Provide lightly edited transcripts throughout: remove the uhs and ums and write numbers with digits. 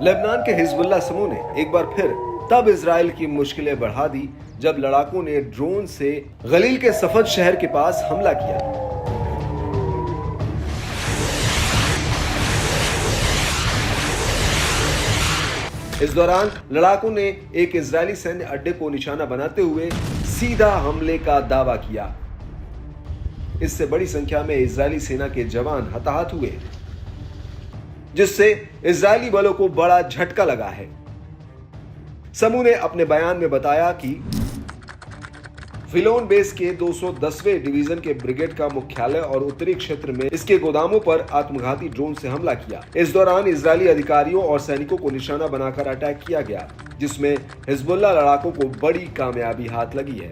Lebanon के Hezbollah समूह ने एक बार फिर तब इजराइल की मुश्किलें बढ़ा दी जब लड़ाकों ने ड्रोन से गलील के सफद शहर के पास हमला किया। इस दौरान लड़ाकों ने एक इजरायली सैन्य अड्डे को निशाना बनाते हुए सीधा हमले का दावा किया। इससे बड़ी संख्या में इजरायली सेना के जवान हताहत हुए, जिससे इजरायली बलों को बड़ा झटका लगा है। समूह ने अपने बयान में बताया कि फिलोन बेस के 210वें डिवीजन के ब्रिगेड का मुख्यालय और उत्तरी क्षेत्र में इसके गोदामों पर आत्मघाती ड्रोन से हमला किया। इस दौरान इजरायली अधिकारियों और सैनिकों को निशाना बनाकर अटैक किया गया, जिसमें हिजबुल्लाह लड़ाकों को बड़ी कामयाबी हाथ लगी है।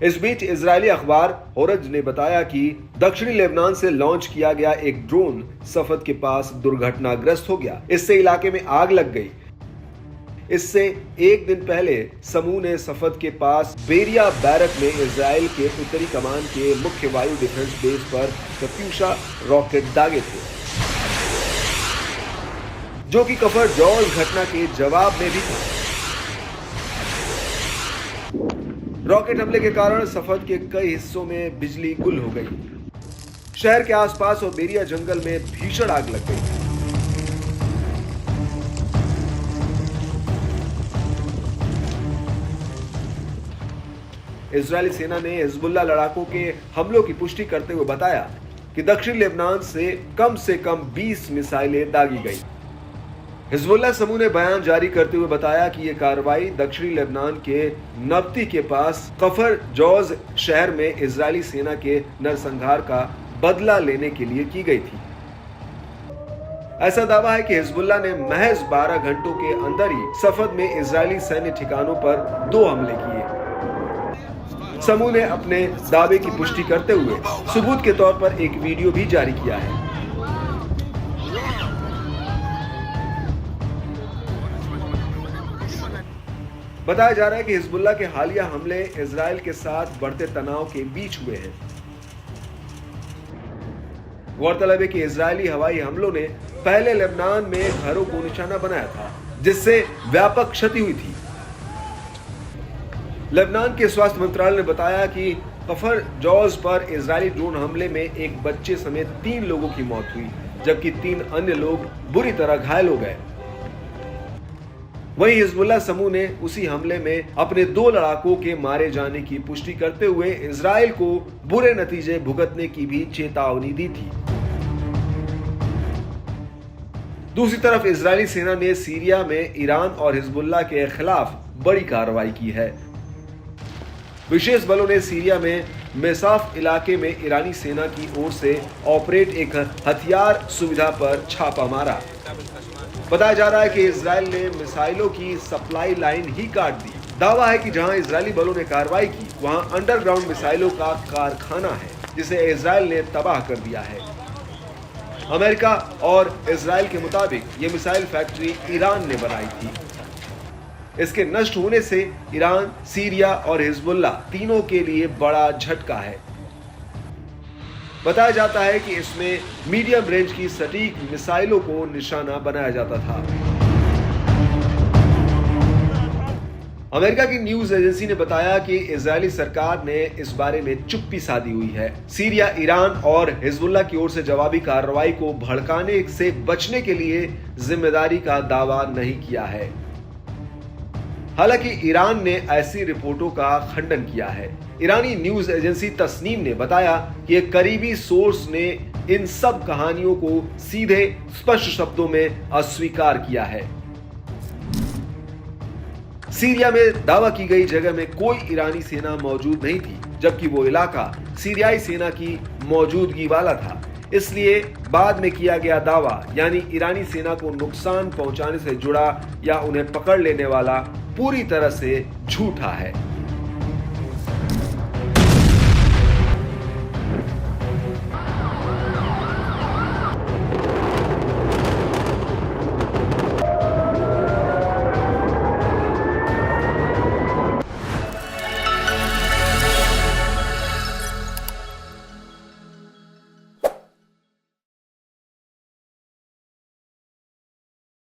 इस बीच इजरायली अखबार होरज ने बताया कि दक्षिणी लेबनान से लॉन्च किया गया एक ड्रोन सफद के पास दुर्घटनाग्रस्त हो गया। इससे इलाके में आग लग गई। इससे एक दिन पहले समूह ने सफद के पास बेरिया बैरक में इजराइल के उत्तरी कमान के मुख्य वायु डिफेंस बेस पर कत्यूशा रॉकेट दागे थे, जो कि कफर जॉज घटना के जवाब में भी था। रॉकेट हमले के कारण सफद के कई हिस्सों में बिजली गुल हो गई। शहर के आसपास और बेरिया जंगल में भीषण आग लग गई। इजरायली सेना ने हिजबुल्लाह लड़ाकों के हमलों की पुष्टि करते हुए बताया कि दक्षिण लेबनान से कम 20 मिसाइलें दागी गई। हिजबुल्लाह समूह ने बयान जारी करते हुए बताया कि यह कार्रवाई दक्षिणी लेबनान के नब्ती के पास कफर जॉज शहर में इजरायली सेना के नरसंहार का बदला लेने के लिए की गई थी। ऐसा दावा है कि हिजबुल्लाह ने महज 12 घंटों के अंदर ही सफद में इजरायली सैन्य ठिकानों पर 2 हमले किए। समूह ने अपने दावे की पुष्टि करते हुए सबूत के तौर पर एक वीडियो भी जारी किया है। बताया जा रहा है कि हिजबुल्लाह के हालिया हमले इजराइल के साथ बढ़ते तनाव के बीच हुए हैं। गौरतलब है कि इजरायली हवाई हमलों ने पहले लेबनान में घरों को निशाना बनाया था, जिससे व्यापक क्षति हुई थी। लेबनान के स्वास्थ्य मंत्रालय ने बताया कि कफर जॉज पर इजरायली ड्रोन हमले में एक बच्चे समेत 3 लोगों की मौत हुई, जबकि 3 अन्य लोग बुरी तरह घायल हो गए। वहीं हिजबुल्लाह समूह ने उसी हमले में अपने 2 लड़ाकों के मारे जाने की पुष्टि करते हुए इजराइल को बुरे नतीजे भुगतने की भी चेतावनी दी थी। दूसरी तरफ इजरायली सेना ने सीरिया में ईरान और हिजबुल्लाह के खिलाफ बड़ी कार्रवाई की है। विशेष बलों ने सीरिया में मेसाफ इलाके में ईरानी सेना की ओर से ऑपरेट एक हथियार सुविधा पर छापा मारा। बताया जा रहा है कि इजराइल ने मिसाइलों की सप्लाई लाइन ही काट दी। दावा है कि जहां इजरायली बलों ने कार्रवाई की, वहां अंडरग्राउंड मिसाइलों का कारखाना है, जिसे इजराइल ने तबाह कर दिया है। अमेरिका और इजराइल के मुताबिक यह मिसाइल फैक्ट्री ईरान ने बनाई थी। इसके नष्ट होने से ईरान, सीरिया और हिजबुल्लाह तीनों के लिए बड़ा झटका है। बताया जाता है कि इसमें मीडियम रेंज की सटीक मिसाइलों को निशाना बनाया जाता था। अमेरिका की न्यूज एजेंसी ने बताया कि इजरायली सरकार ने इस बारे में चुप्पी साधी हुई है। सीरिया, ईरान और हिजबुल्लाह की ओर से जवाबी कार्रवाई को भड़काने से बचने के लिए जिम्मेदारी का दावा नहीं किया है। हालांकि ईरान ने ऐसी रिपोर्टों का खंडन किया है। ईरानी न्यूज एजेंसी तस्नीम ने बताया कि एक करीबी सोर्स ने इन सब कहानियों को सीधे स्पष्ट शब्दों में अस्वीकार किया है। सीरिया में दावा की गई जगह में कोई ईरानी सेना मौजूद नहीं थी, जबकि वो इलाका सीरियाई सेना की मौजूदगी वाला था। इसलिए बाद में किया गया दावा, यानी ईरानी सेना को नुकसान पहुंचाने से जुड़ा या उन्हें पकड़ लेने वाला, पूरी तरह से झूठा है।